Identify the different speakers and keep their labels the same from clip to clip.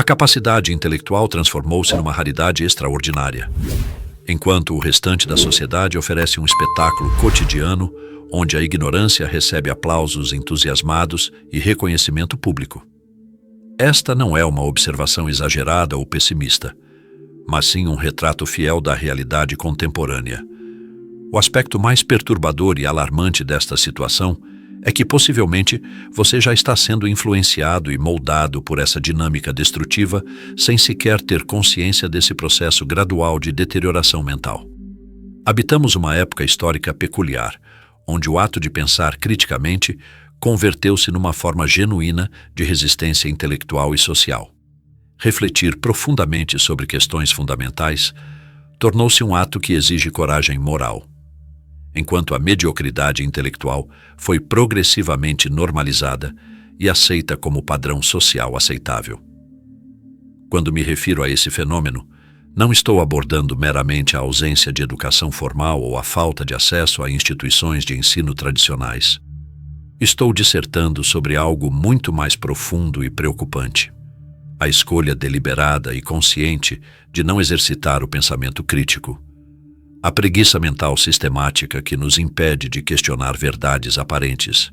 Speaker 1: capacidade intelectual transformou-se numa raridade extraordinária, enquanto o restante da sociedade oferece um espetáculo cotidiano onde a ignorância recebe aplausos entusiasmados e reconhecimento público. Esta não é uma observação exagerada ou pessimista, mas sim um retrato fiel da realidade contemporânea. O aspecto mais perturbador e alarmante desta situação é que possivelmente você já está sendo influenciado e moldado por essa dinâmica destrutiva sem sequer ter consciência desse processo gradual de deterioração mental. Habitamos uma época histórica peculiar, onde o ato de pensar criticamente converteu-se numa forma genuína de resistência intelectual e social. Refletir profundamente sobre questões fundamentais tornou-se um ato que exige coragem moral, enquanto a mediocridade intelectual foi progressivamente normalizada e aceita como padrão social aceitável. Quando me refiro a esse fenômeno, não estou abordando meramente a ausência de educação formal ou a falta de acesso a instituições de ensino tradicionais. Estou dissertando sobre algo muito mais profundo e preocupante: a escolha deliberada e consciente de não exercitar o pensamento crítico. A preguiça mental sistemática que nos impede de questionar verdades aparentes,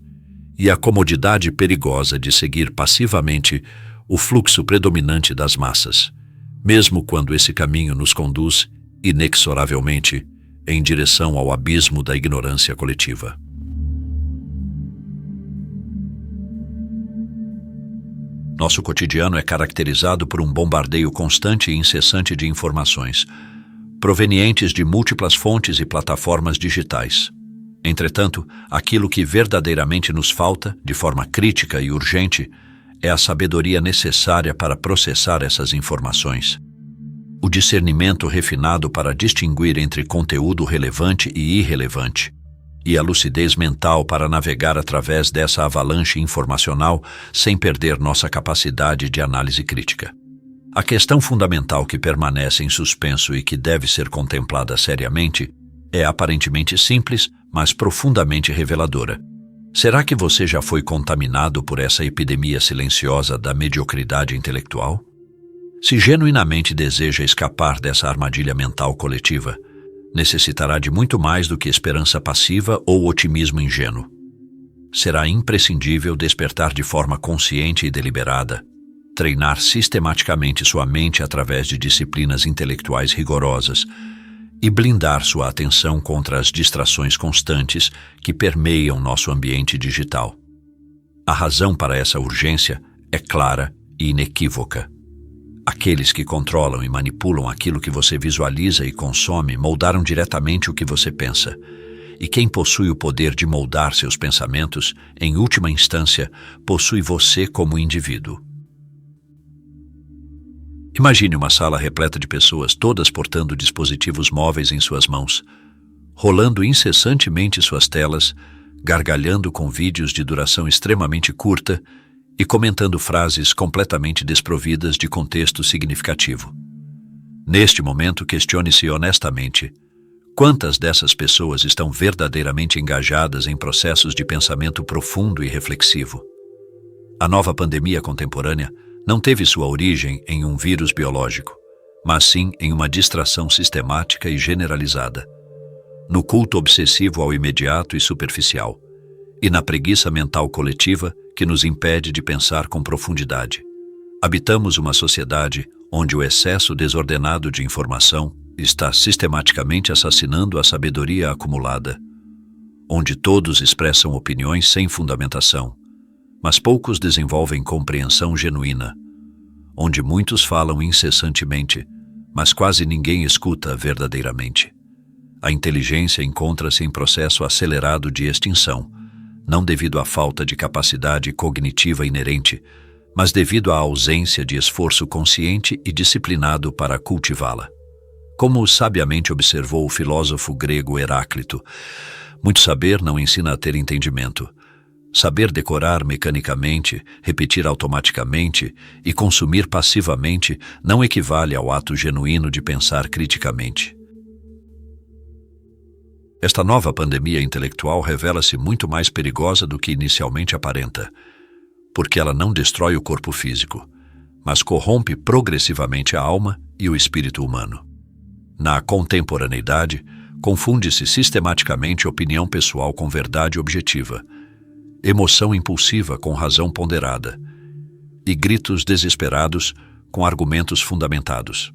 Speaker 1: e a comodidade perigosa de seguir passivamente o fluxo predominante das massas, mesmo quando esse caminho nos conduz, inexoravelmente, em direção ao abismo da ignorância coletiva. Nosso cotidiano é caracterizado por um bombardeio constante e incessante de informações, provenientes de múltiplas fontes e plataformas digitais. Entretanto, aquilo que verdadeiramente nos falta, de forma crítica e urgente, é a sabedoria necessária para processar essas informações. O discernimento refinado para distinguir entre conteúdo relevante e irrelevante, e a lucidez mental para navegar através dessa avalanche informacional sem perder nossa capacidade de análise crítica. A questão fundamental que permanece em suspenso e que deve ser contemplada seriamente é aparentemente simples, mas profundamente reveladora. Será que você já foi contaminado por essa epidemia silenciosa da mediocridade intelectual? Se genuinamente deseja escapar dessa armadilha mental coletiva, necessitará de muito mais do que esperança passiva ou otimismo ingênuo. Será imprescindível despertar de forma consciente e deliberada, treinar sistematicamente sua mente através de disciplinas intelectuais rigorosas e blindar sua atenção contra as distrações constantes que permeiam nosso ambiente digital. A razão para essa urgência é clara e inequívoca. Aqueles que controlam e manipulam aquilo que você visualiza e consome moldaram diretamente o que você pensa. E quem possui o poder de moldar seus pensamentos, em última instância, possui você como indivíduo. Imagine uma sala repleta de pessoas, todas portando dispositivos móveis em suas mãos, rolando incessantemente suas telas, gargalhando com vídeos de duração extremamente curta e comentando frases completamente desprovidas de contexto significativo. Neste momento, questione-se honestamente: quantas dessas pessoas estão verdadeiramente engajadas em processos de pensamento profundo e reflexivo? A nova pandemia contemporânea não teve sua origem em um vírus biológico, mas sim em uma distração sistemática e generalizada, no culto obsessivo ao imediato e superficial, e na preguiça mental coletiva que nos impede de pensar com profundidade. Habitamos uma sociedade onde o excesso desordenado de informação está sistematicamente assassinando a sabedoria acumulada, onde todos expressam opiniões sem fundamentação, mas poucos desenvolvem compreensão genuína, onde muitos falam incessantemente, mas quase ninguém escuta verdadeiramente. A inteligência encontra-se em processo acelerado de extinção, não devido à falta de capacidade cognitiva inerente, mas devido à ausência de esforço consciente e disciplinado para cultivá-la. Como sabiamente observou o filósofo grego Heráclito, muito saber não ensina a ter entendimento. Saber decorar mecanicamente, repetir automaticamente e consumir passivamente não equivale ao ato genuíno de pensar criticamente. Esta nova pandemia intelectual revela-se muito mais perigosa do que inicialmente aparenta, porque ela não destrói o corpo físico, mas corrompe progressivamente a alma e o espírito humano. Na contemporaneidade, confunde-se sistematicamente opinião pessoal com verdade objetiva, emoção impulsiva com razão ponderada e gritos desesperados com argumentos fundamentados.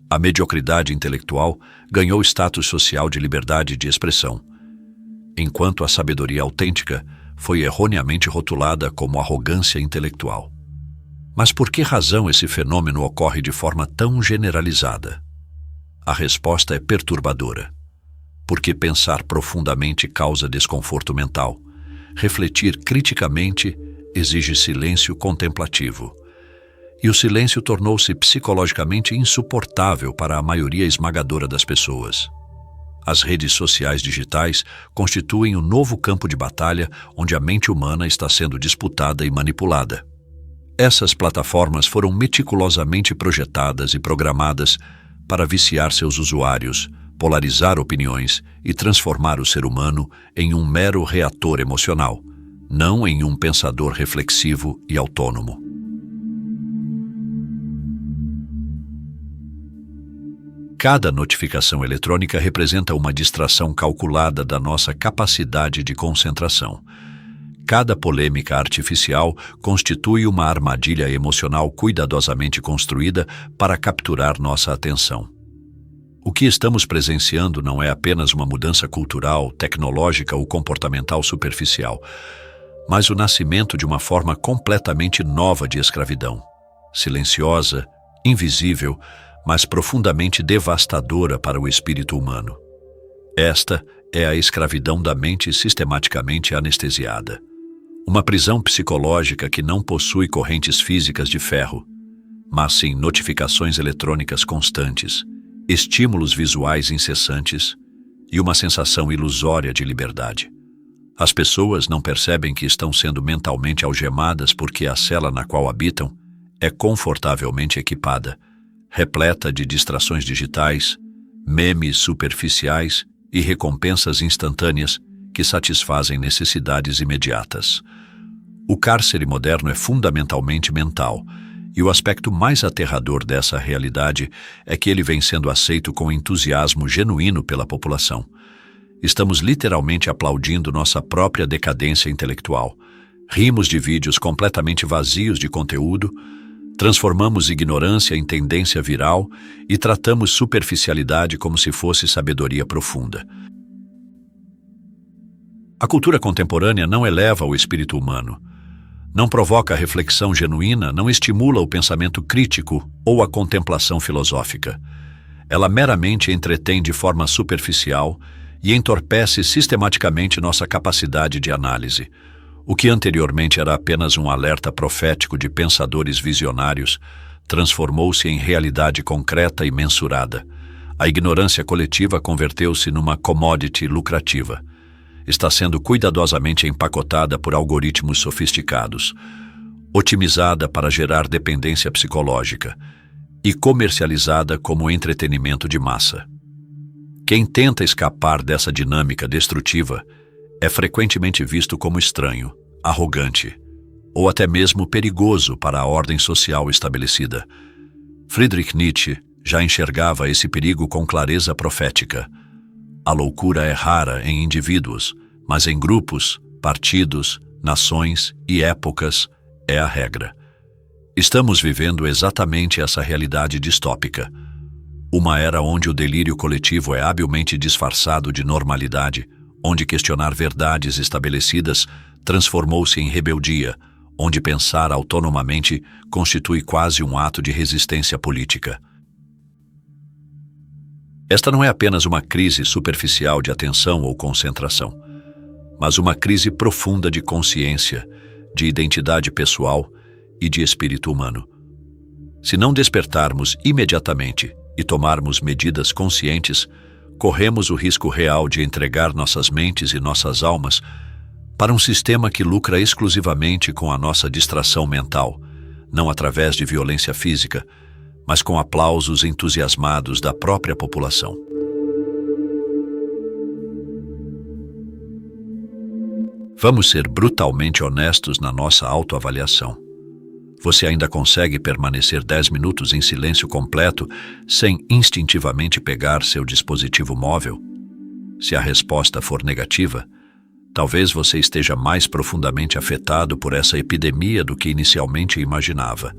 Speaker 1: A mediocridade intelectual ganhou status social de liberdade de expressão, enquanto a sabedoria autêntica foi erroneamente rotulada como arrogância intelectual. Mas por que razão esse fenômeno ocorre de forma tão generalizada? A resposta é perturbadora. Porque pensar profundamente causa desconforto mental. Refletir criticamente exige silêncio contemplativo. E o silêncio tornou-se psicologicamente insuportável para a maioria esmagadora das pessoas. As redes sociais digitais constituem um novo campo de batalha onde a mente humana está sendo disputada e manipulada. Essas plataformas foram meticulosamente projetadas e programadas para viciar seus usuários, polarizar opiniões e transformar o ser humano em um mero reator emocional, não em um pensador reflexivo e autônomo. Cada notificação eletrônica representa uma distração calculada da nossa capacidade de concentração. Cada polêmica artificial constitui uma armadilha emocional cuidadosamente construída para capturar nossa atenção. O que estamos presenciando não é apenas uma mudança cultural, tecnológica ou comportamental superficial, mas o nascimento de uma forma completamente nova de escravidão, silenciosa, invisível, mas profundamente devastadora para o espírito humano. Esta é a escravidão da mente sistematicamente anestesiada. Uma prisão psicológica que não possui correntes físicas de ferro, mas sim notificações eletrônicas constantes, estímulos visuais incessantes e uma sensação ilusória de liberdade. As pessoas não percebem que estão sendo mentalmente algemadas porque a cela na qual habitam é confortavelmente equipada, repleta de distrações digitais, memes superficiais e recompensas instantâneas que satisfazem necessidades imediatas. O cárcere moderno é fundamentalmente mental, e o aspecto mais aterrador dessa realidade é que ele vem sendo aceito com entusiasmo genuíno pela população. Estamos literalmente aplaudindo nossa própria decadência intelectual. Rimos de vídeos completamente vazios de conteúdo, transformamos ignorância em tendência viral e tratamos superficialidade como se fosse sabedoria profunda. A cultura contemporânea não eleva o espírito humano, não provoca a reflexão genuína, não estimula o pensamento crítico ou a contemplação filosófica. Ela meramente entretém de forma superficial e entorpece sistematicamente nossa capacidade de análise. O que anteriormente era apenas um alerta profético de pensadores visionários, transformou-se em realidade concreta e mensurada. A ignorância coletiva converteu-se numa commodity lucrativa. Está sendo cuidadosamente empacotada por algoritmos sofisticados, otimizada para gerar dependência psicológica e comercializada como entretenimento de massa. Quem tenta escapar dessa dinâmica destrutiva é frequentemente visto como estranho, arrogante ou até mesmo perigoso para a ordem social estabelecida. Friedrich Nietzsche já enxergava esse perigo com clareza profética. A loucura é rara em indivíduos, mas em grupos, partidos, nações e épocas é a regra. Estamos vivendo exatamente essa realidade distópica. Uma era onde o delírio coletivo é habilmente disfarçado de normalidade, onde questionar verdades estabelecidas transformou-se em rebeldia, onde pensar autonomamente constitui quase um ato de resistência política. Esta não é apenas uma crise superficial de atenção ou concentração, mas uma crise profunda de consciência, de identidade pessoal e de espírito humano. Se não despertarmos imediatamente e tomarmos medidas conscientes, corremos o risco real de entregar nossas mentes e nossas almas para um sistema que lucra exclusivamente com a nossa distração mental, não através de violência física, mas com aplausos entusiasmados da própria população. Vamos ser brutalmente honestos na nossa autoavaliação. Você ainda consegue permanecer 10 minutos em silêncio completo sem instintivamente pegar seu dispositivo móvel? Se a resposta for negativa, talvez você esteja mais profundamente afetado por essa epidemia do que inicialmente imaginava.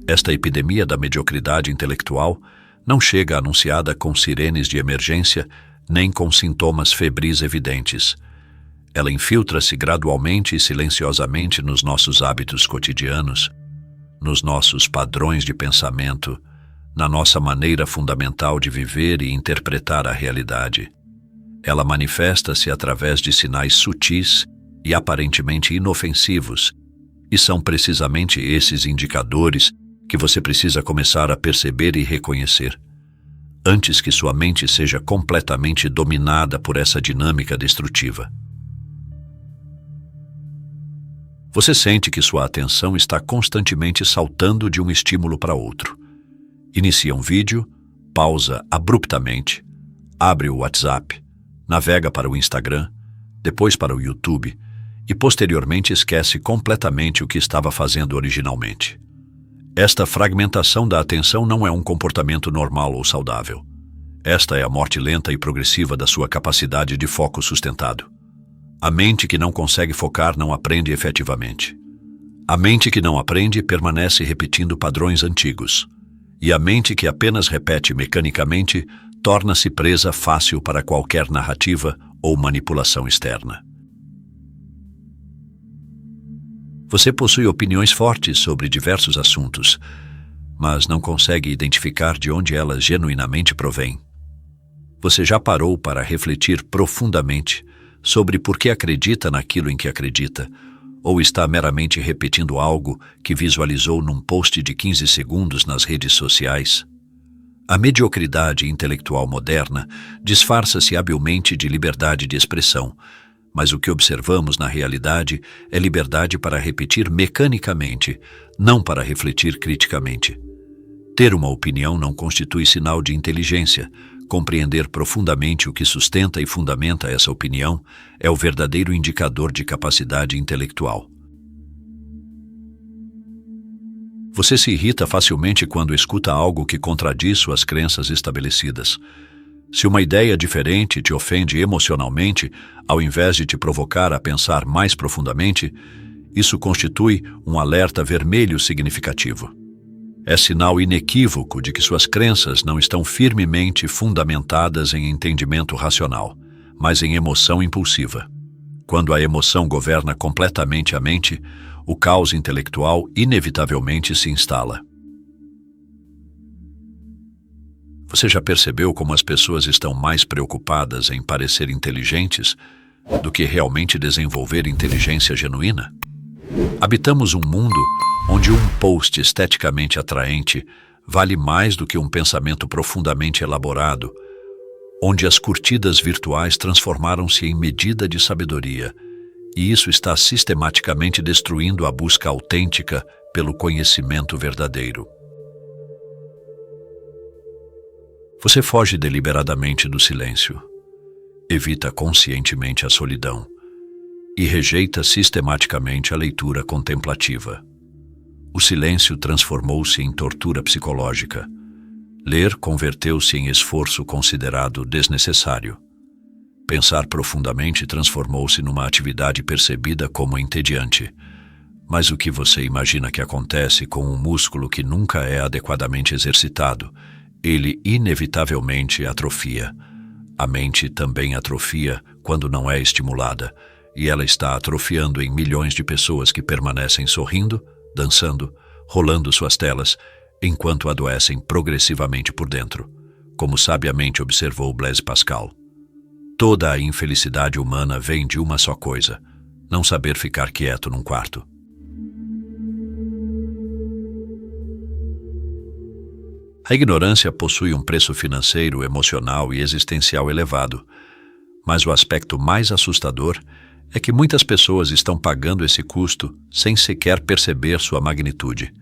Speaker 1: Esta epidemia da mediocridade intelectual não chega anunciada com sirenes de emergência nem com sintomas febris evidentes. Ela infiltra-se gradualmente e silenciosamente nos nossos hábitos cotidianos, nos nossos padrões de pensamento, na nossa maneira fundamental de viver e interpretar a realidade. Ela manifesta-se através de sinais sutis e aparentemente inofensivos, e são precisamente esses indicadores que você precisa começar a perceber e reconhecer, antes que sua mente seja completamente dominada por essa dinâmica destrutiva. Você sente que sua atenção está constantemente saltando de um estímulo para outro. Inicia um vídeo, pausa abruptamente, abre o WhatsApp, navega para o Instagram, depois para o YouTube e posteriormente esquece completamente o que estava fazendo originalmente. Esta fragmentação da atenção não é um comportamento normal ou saudável. Esta é a morte lenta e progressiva da sua capacidade de foco sustentado. A mente que não consegue focar não aprende efetivamente. A mente que não aprende permanece repetindo padrões antigos. E a mente que apenas repete mecanicamente torna-se presa fácil para qualquer narrativa ou manipulação externa. Você possui opiniões fortes sobre diversos assuntos, mas não consegue identificar de onde elas genuinamente provêm. Você já parou para refletir profundamente sobre por que acredita naquilo em que acredita, ou está meramente repetindo algo que visualizou num post de 15 segundos nas redes sociais? A mediocridade intelectual moderna disfarça-se habilmente de liberdade de expressão, mas o que observamos na realidade é liberdade para repetir mecanicamente, não para refletir criticamente. Ter uma opinião não constitui sinal de inteligência. Compreender profundamente o que sustenta e fundamenta essa opinião é o verdadeiro indicador de capacidade intelectual. Você se irrita facilmente quando escuta algo que contradiz suas crenças estabelecidas. Se uma ideia diferente te ofende emocionalmente, ao invés de te provocar a pensar mais profundamente, isso constitui um alerta vermelho significativo. É sinal inequívoco de que suas crenças não estão firmemente fundamentadas em entendimento racional, mas em emoção impulsiva. Quando a emoção governa completamente a mente, o caos intelectual inevitavelmente se instala. Você já percebeu como as pessoas estão mais preocupadas em parecer inteligentes do que realmente desenvolver inteligência genuína? Habitamos um mundo onde um post esteticamente atraente vale mais do que um pensamento profundamente elaborado, onde as curtidas virtuais transformaram-se em medida de sabedoria, e isso está sistematicamente destruindo a busca autêntica pelo conhecimento verdadeiro. Você foge deliberadamente do silêncio, evita conscientemente a solidão e rejeita sistematicamente a leitura contemplativa. O silêncio transformou-se em tortura psicológica. Ler converteu-se em esforço considerado desnecessário. Pensar profundamente transformou-se numa atividade percebida como entediante. Mas o que você imagina que acontece com um músculo que nunca é adequadamente exercitado? Ele inevitavelmente atrofia. A mente também atrofia quando não é estimulada, e ela está atrofiando em milhões de pessoas que permanecem sorrindo, dançando, rolando suas telas, enquanto adoecem progressivamente por dentro, como sabiamente observou Blaise Pascal. Toda a infelicidade humana vem de uma só coisa: não saber ficar quieto num quarto. A ignorância possui um preço financeiro, emocional e existencial elevado, mas o aspecto mais assustador é que muitas pessoas estão pagando esse custo sem sequer perceber sua magnitude.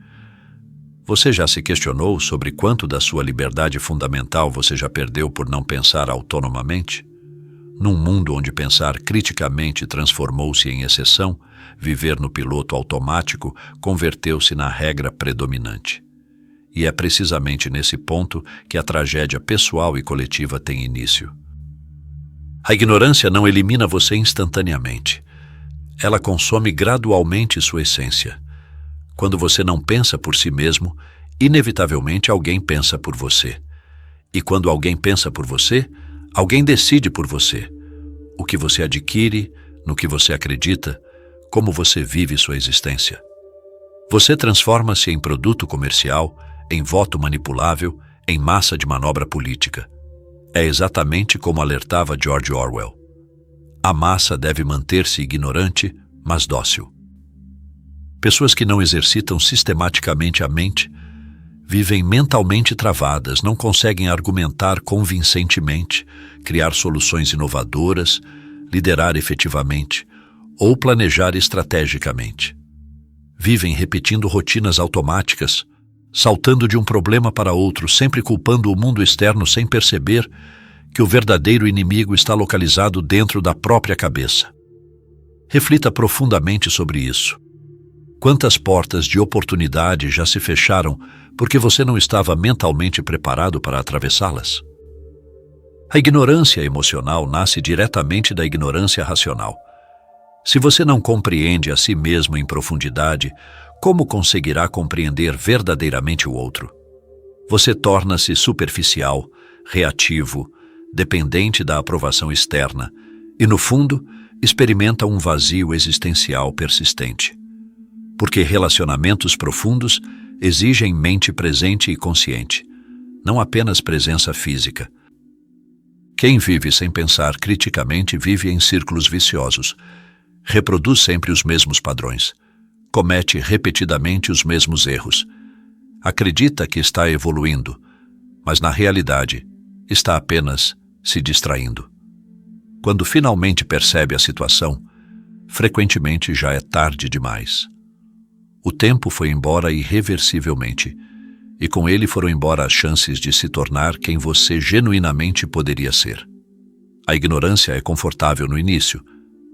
Speaker 1: Você já se questionou sobre quanto da sua liberdade fundamental você já perdeu por não pensar autonomamente? Num mundo onde pensar criticamente transformou-se em exceção, viver no piloto automático converteu-se na regra predominante. E é precisamente nesse ponto que a tragédia pessoal e coletiva tem início. A ignorância não elimina você instantaneamente. Ela consome gradualmente sua essência. Quando você não pensa por si mesmo, inevitavelmente alguém pensa por você. E quando alguém pensa por você, alguém decide por você. O que você adquire, no que você acredita, como você vive sua existência. Você transforma-se em produto comercial, em voto manipulável, em massa de manobra política. É exatamente como alertava George Orwell. A massa deve manter-se ignorante, mas dócil. Pessoas que não exercitam sistematicamente a mente vivem mentalmente travadas, não conseguem argumentar convincentemente, criar soluções inovadoras, liderar efetivamente ou planejar estrategicamente. Vivem repetindo rotinas automáticas, saltando de um problema para outro, sempre culpando o mundo externo sem perceber que o verdadeiro inimigo está localizado dentro da própria cabeça. Reflita profundamente sobre isso. Quantas portas de oportunidade já se fecharam porque você não estava mentalmente preparado para atravessá-las? A ignorância emocional nasce diretamente da ignorância racional. Se você não compreende a si mesmo em profundidade, como conseguirá compreender verdadeiramente o outro? Você torna-se superficial, reativo, dependente da aprovação externa e, no fundo, experimenta um vazio existencial persistente. Porque relacionamentos profundos exigem mente presente e consciente, não apenas presença física. Quem vive sem pensar criticamente vive em círculos viciosos, reproduz sempre os mesmos padrões, comete repetidamente os mesmos erros, acredita que está evoluindo, mas na realidade está apenas se distraindo. Quando finalmente percebe a situação, frequentemente já é tarde demais. O tempo foi embora irreversivelmente, e com ele foram embora as chances de se tornar quem você genuinamente poderia ser. A ignorância é confortável no início,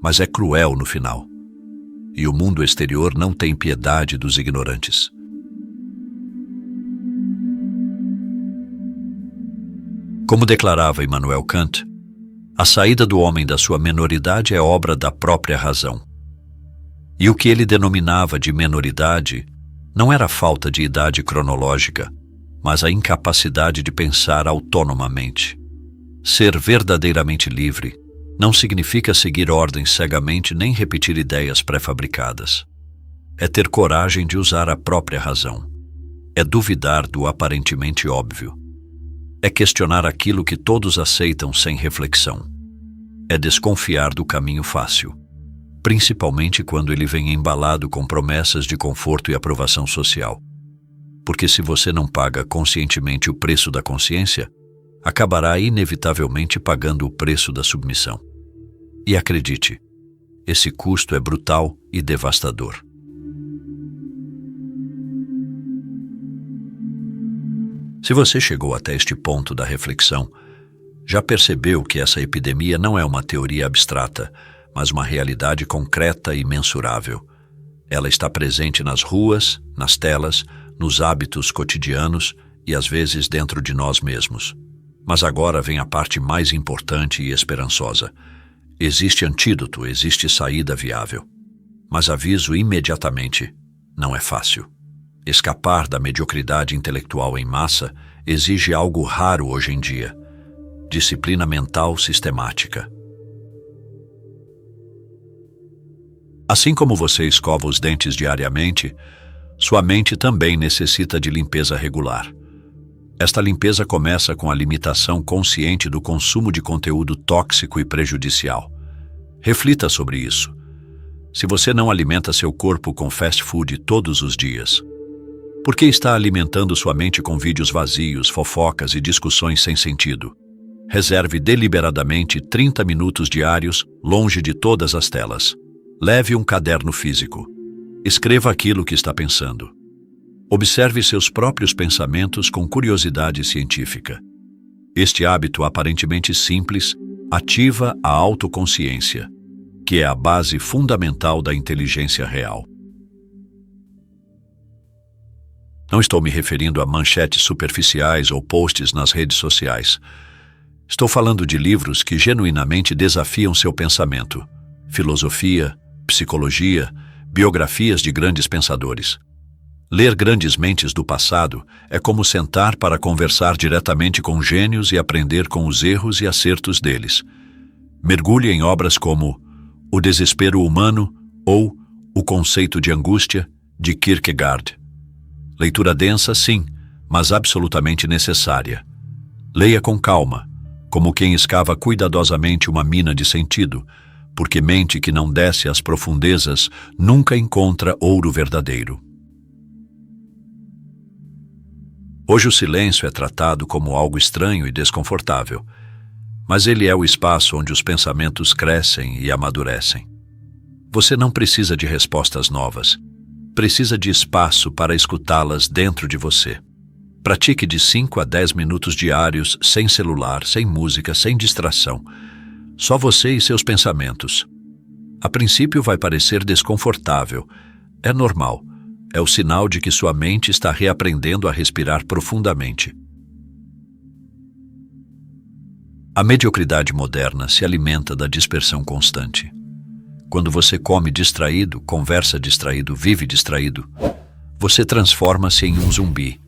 Speaker 1: mas é cruel no final. E o mundo exterior não tem piedade dos ignorantes. Como declarava Immanuel Kant, a saída do homem da sua menoridade é obra da própria razão. E o que ele denominava de menoridade não era a falta de idade cronológica, mas a incapacidade de pensar autonomamente. Ser verdadeiramente livre não significa seguir ordens cegamente nem repetir ideias pré-fabricadas. É ter coragem de usar a própria razão. É duvidar do aparentemente óbvio. É questionar aquilo que todos aceitam sem reflexão. É desconfiar do caminho fácil, principalmente quando ele vem embalado com promessas de conforto e aprovação social. Porque se você não paga conscientemente o preço da consciência, acabará inevitavelmente pagando o preço da submissão. E acredite, esse custo é brutal e devastador. Se você chegou até este ponto da reflexão, já percebeu que essa epidemia não é uma teoria abstrata, mas uma realidade concreta e mensurável. Ela está presente nas ruas, nas telas, nos hábitos cotidianos e às vezes dentro de nós mesmos. Mas agora vem a parte mais importante e esperançosa. Existe antídoto, existe saída viável. Mas aviso imediatamente, não é fácil. Escapar da mediocridade intelectual em massa exige algo raro hoje em dia: disciplina mental sistemática. Assim como você escova os dentes diariamente, sua mente também necessita de limpeza regular. Esta limpeza começa com a limitação consciente do consumo de conteúdo tóxico e prejudicial. Reflita sobre isso. Se você não alimenta seu corpo com fast food todos os dias, por que está alimentando sua mente com vídeos vazios, fofocas e discussões sem sentido? Reserve deliberadamente 30 minutos diários longe de todas as telas. Leve um caderno físico. Escreva aquilo que está pensando. Observe seus próprios pensamentos com curiosidade científica. Este hábito aparentemente simples Ativa a autoconsciência, que é a base fundamental da inteligência real. Não estou me referindo a manchetes superficiais ou posts nas redes sociais. Estou falando de livros que genuinamente desafiam seu pensamento. Filosofia, psicologia, biografias de grandes pensadores. Ler grandes mentes do passado é como sentar para conversar diretamente com gênios e aprender com os erros e acertos deles. Mergulhe em obras como O Desespero Humano ou O Conceito de Angústia, de Kierkegaard. Leitura densa, sim, mas absolutamente necessária. Leia com calma, como quem escava cuidadosamente uma mina de sentido, porque mente que não desce às profundezas nunca encontra ouro verdadeiro. Hoje o silêncio é tratado como algo estranho e desconfortável, mas ele é o espaço onde os pensamentos crescem e amadurecem. Você não precisa de respostas novas. Precisa de espaço para escutá-las dentro de você. Pratique de 5 a 10 minutos diários, sem celular, sem música, sem distração. Só você e seus pensamentos. A princípio vai parecer desconfortável. É normal. É o sinal de que sua mente está reaprendendo a respirar profundamente. A mediocridade moderna se alimenta da dispersão constante. Quando você come distraído, conversa distraído, vive distraído, você transforma-se em um zumbi.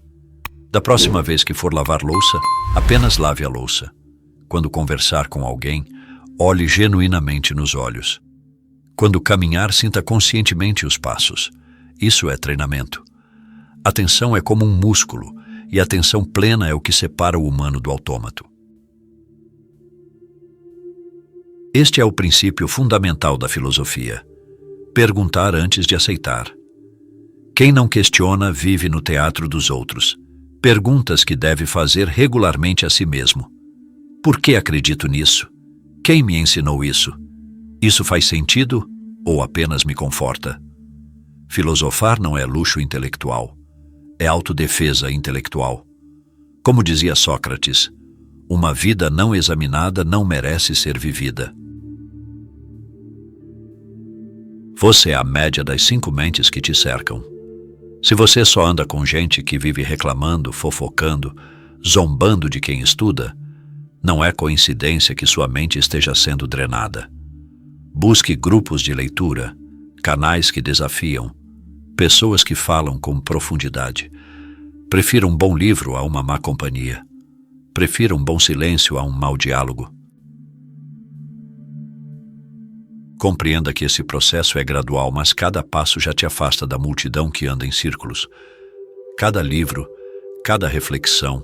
Speaker 1: Da próxima vez que for lavar louça, apenas lave a louça. Quando conversar com alguém, olhe genuinamente nos olhos. Quando caminhar, sinta conscientemente os passos. Isso é treinamento. Atenção é como um músculo, e a atenção plena é o que separa o humano do autômato. Este é o princípio fundamental da filosofia. Perguntar antes de aceitar. Quem não questiona vive no teatro dos outros. Perguntas que deve fazer regularmente a si mesmo. Por que acredito nisso? Quem me ensinou isso? Isso faz sentido ou apenas me conforta? Filosofar não é luxo intelectual. É autodefesa intelectual. Como dizia Sócrates, uma vida não examinada não merece ser vivida. Você é a média das 5 mentes que te cercam. Se você só anda com gente que vive reclamando, fofocando, zombando de quem estuda, não é coincidência que sua mente esteja sendo drenada. Busque grupos de leitura, canais que desafiam, pessoas que falam com profundidade. Prefira um bom livro a uma má companhia. Prefira um bom silêncio a um mau diálogo. Compreenda que esse processo é gradual, mas cada passo já te afasta da multidão que anda em círculos. Cada livro, cada reflexão,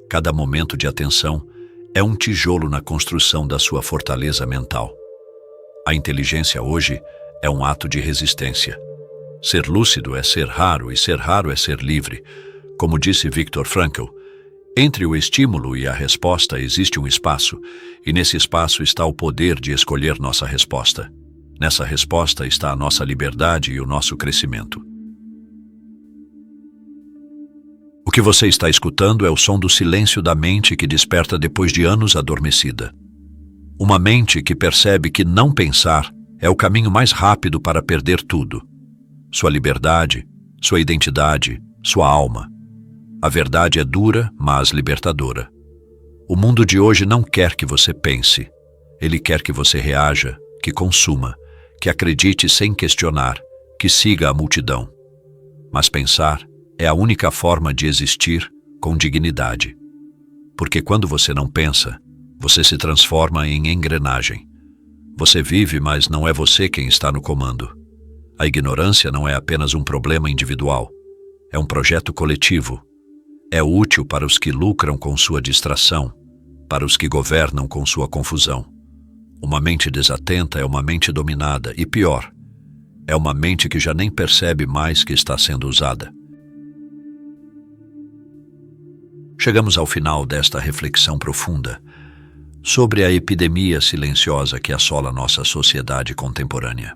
Speaker 1: cada momento de atenção é um tijolo na construção da sua fortaleza mental. A inteligência hoje é um ato de resistência. Ser lúcido é ser raro e ser raro é ser livre. Como disse Viktor Frankl, entre o estímulo e a resposta existe um espaço, e nesse espaço está o poder de escolher nossa resposta. Nessa resposta está a nossa liberdade e o nosso crescimento. O que você está escutando é o som do silêncio da mente que desperta depois de anos adormecida. Uma mente que percebe que não pensar é o caminho mais rápido para perder tudo. Sua liberdade, sua identidade, sua alma. A verdade é dura, mas libertadora. O mundo de hoje não quer que você pense. Ele quer que você reaja, que consuma, que acredite sem questionar, que siga a multidão. Mas pensar é a única forma de existir com dignidade. Porque quando você não pensa, você se transforma em engrenagem. Você vive, mas não é você quem está no comando. A ignorância não é apenas um problema individual. É um projeto coletivo. É útil para os que lucram com sua distração, para os que governam com sua confusão. Uma mente desatenta é uma mente dominada e, pior, é uma mente que já nem percebe mais que está sendo usada. Chegamos ao final desta reflexão profunda sobre a epidemia silenciosa que assola nossa sociedade contemporânea.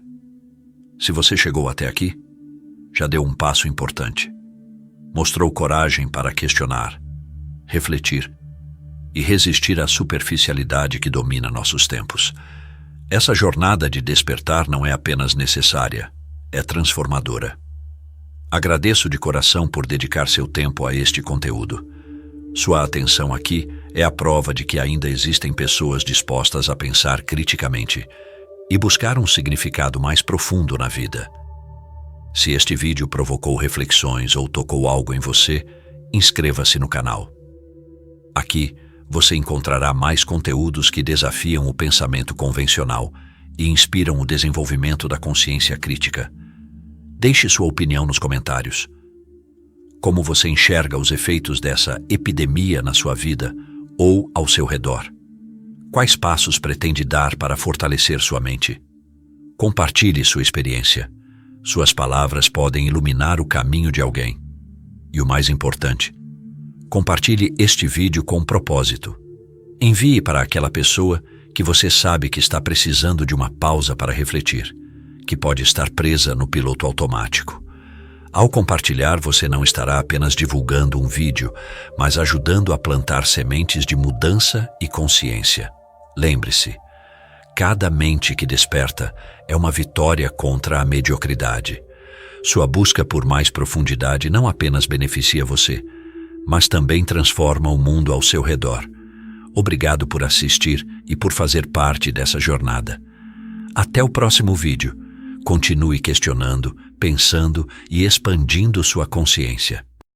Speaker 1: Se você chegou até aqui, já deu um passo importante. Mostrou coragem para questionar, refletir e resistir à superficialidade que domina nossos tempos. Essa jornada de despertar não é apenas necessária, é transformadora. Agradeço de coração por dedicar seu tempo a este conteúdo. Sua atenção aqui é a prova de que ainda existem pessoas dispostas a pensar criticamente e buscar um significado mais profundo na vida. Se este vídeo provocou reflexões ou tocou algo em você, inscreva-se no canal. Aqui você encontrará mais conteúdos que desafiam o pensamento convencional e inspiram o desenvolvimento da consciência crítica. Deixe sua opinião nos comentários. Como você enxerga os efeitos dessa epidemia na sua vida ou ao seu redor? Quais passos pretende dar para fortalecer sua mente? Compartilhe sua experiência. Suas palavras podem iluminar o caminho de alguém. E o mais importante, compartilhe este vídeo com um propósito. Envie para aquela pessoa que você sabe que está precisando de uma pausa para refletir, que pode estar presa no piloto automático. Ao compartilhar, você não estará apenas divulgando um vídeo, mas ajudando a plantar sementes de mudança e consciência. Lembre-se, cada mente que desperta é uma vitória contra a mediocridade. Sua busca por mais profundidade não apenas beneficia você, mas também transforma o mundo ao seu redor. Obrigado por assistir e por fazer parte dessa jornada. Até o próximo vídeo. Continue questionando, pensando e expandindo sua consciência.